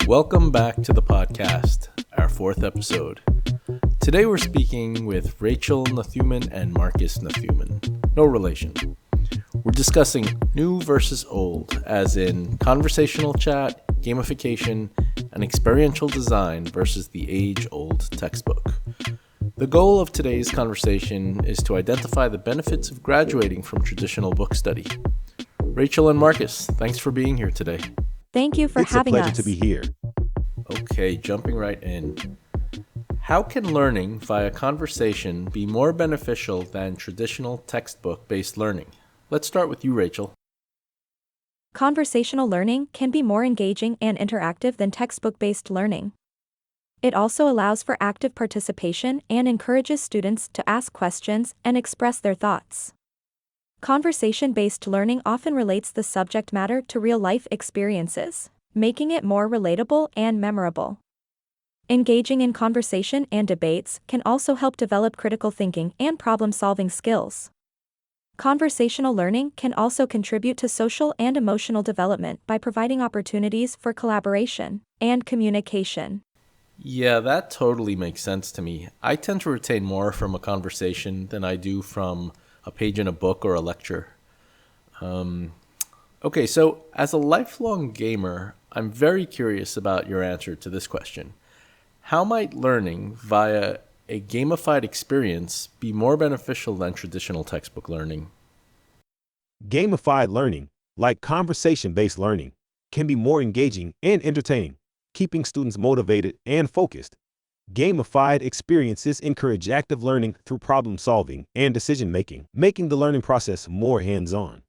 Welcome back to the podcast, our fourth episode. Today we're speaking with Rachel Nothuman and Marcus Nothuman. No relation. We're discussing new versus old, as in conversational chat, gamification, and experiential design versus the age-old textbook. The goal of today's conversation is to identify the benefits of graduating from traditional book study. Rachel and Marcus, thanks for being here today. Thank you for having us. It's a pleasure to be here. Okay, jumping right in. How can learning via conversation be more beneficial than traditional textbook-based learning? Let's start with you, Rachel. Conversational learning can be more engaging and interactive than textbook-based learning. It also allows for active participation and encourages students to ask questions and express their thoughts. Conversation-based learning often relates the subject matter to real-life experiences, making it more relatable and memorable. Engaging in conversation and debates can also help develop critical thinking and problem-solving skills. Conversational learning can also contribute to social and emotional development by providing opportunities for collaboration and communication. Yeah, that totally makes sense to me. I tend to retain more from a conversation than I do from a page in a book or a lecture. Okay, so as a lifelong gamer, I'm very curious about your answer to this question. How might learning via a gamified experience be more beneficial than traditional textbook learning? Gamified learning, like conversation-based learning, can be more engaging and entertaining, keeping students motivated and focused. Gamified experiences encourage active learning through problem-solving and decision-making, making the learning process more hands-on.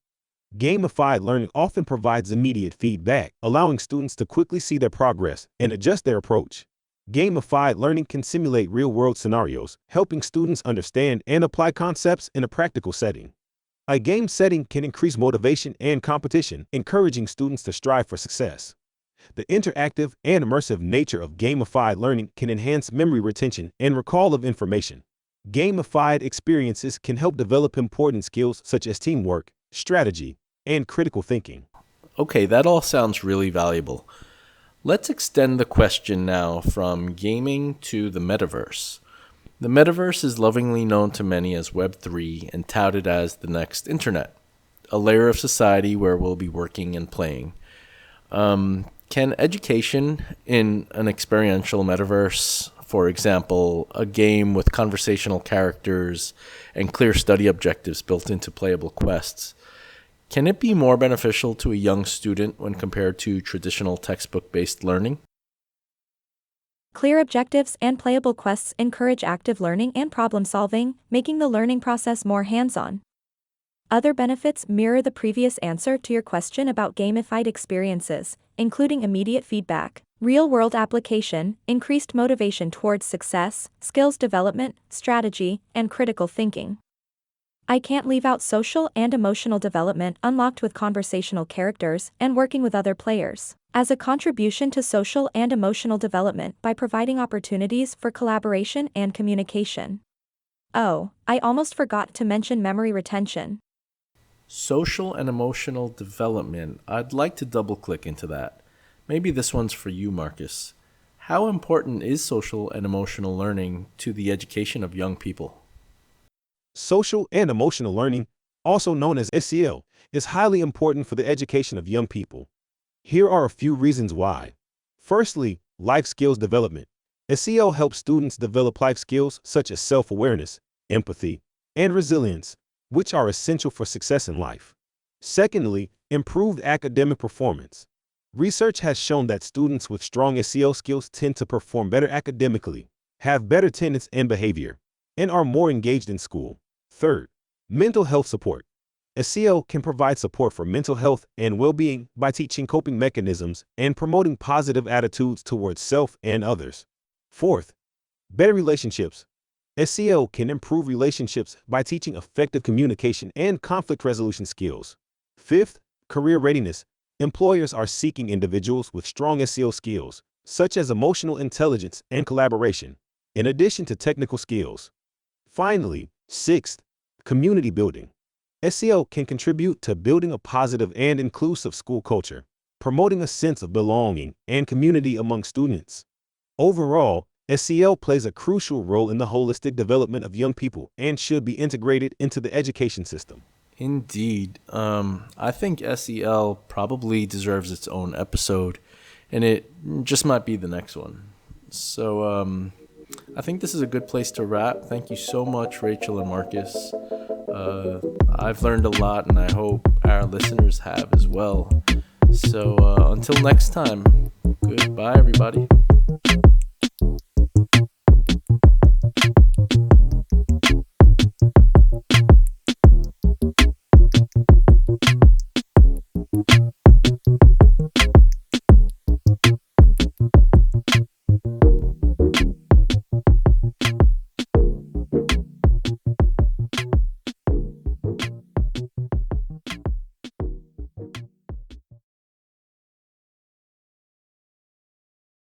Gamified learning often provides immediate feedback, allowing students to quickly see their progress and adjust their approach. Gamified learning can simulate real-world scenarios, helping students understand and apply concepts in a practical setting. A game setting can increase motivation and competition, encouraging students to strive for success. The interactive and immersive nature of gamified learning can enhance memory retention and recall of information. Gamified experiences can help develop important skills such as teamwork, strategy, and critical thinking. Okay, that all sounds really valuable. Let's extend the question now from gaming to the metaverse. The metaverse is lovingly known to many as Web3 and touted as the next internet, a layer of society where we'll be working and playing. Can education in an experiential metaverse, for example, a game with conversational characters and clear study objectives built into playable quests, can it be more beneficial to a young student when compared to traditional textbook-based learning? Clear objectives and playable quests encourage active learning and problem-solving, making the learning process more hands-on. Other benefits mirror the previous answer to your question about gamified experiences, including immediate feedback, real-world application, increased motivation towards success, skills development, strategy, and critical thinking. I can't leave out social and emotional development unlocked with conversational characters and working with other players, as a contribution to social and emotional development by providing opportunities for collaboration and communication. Oh, I almost forgot to mention memory retention. Social and emotional development. I'd like to double-click into that. Maybe this one's for you, Marcus. How important is social and emotional learning to the education of young people? Social and emotional learning, also known as SEL, is highly important for the education of young people. Here are a few reasons why. Firstly, life skills development. SEL helps students develop life skills such as self-awareness, empathy, and resilience, which are essential for success in life. Secondly, improved academic performance. Research has shown that students with strong SEL skills tend to perform better academically, have better attendance and behavior, and are more engaged in school. Third, mental health support. SEL can provide support for mental health and well-being by teaching coping mechanisms and promoting positive attitudes towards self and others. Fourth, better relationships. SEL can improve relationships by teaching effective communication and conflict resolution skills. Fifth, career readiness. Employers are seeking individuals with strong SEL skills, such as emotional intelligence and collaboration, in addition to technical skills. Finally, Sixth, community building. SEL can contribute to building a positive and inclusive school culture, promoting a sense of belonging and community among students. Overall, SEL plays a crucial role in the holistic development of young people and should be integrated into the education system. Indeed. I think SEL probably deserves its own episode, and it just might be the next one. So I think this is a good place to wrap. Thank you so much, Rachel and Marcus. I've learned a lot, and I hope our listeners have as well. So until next time, goodbye, everybody.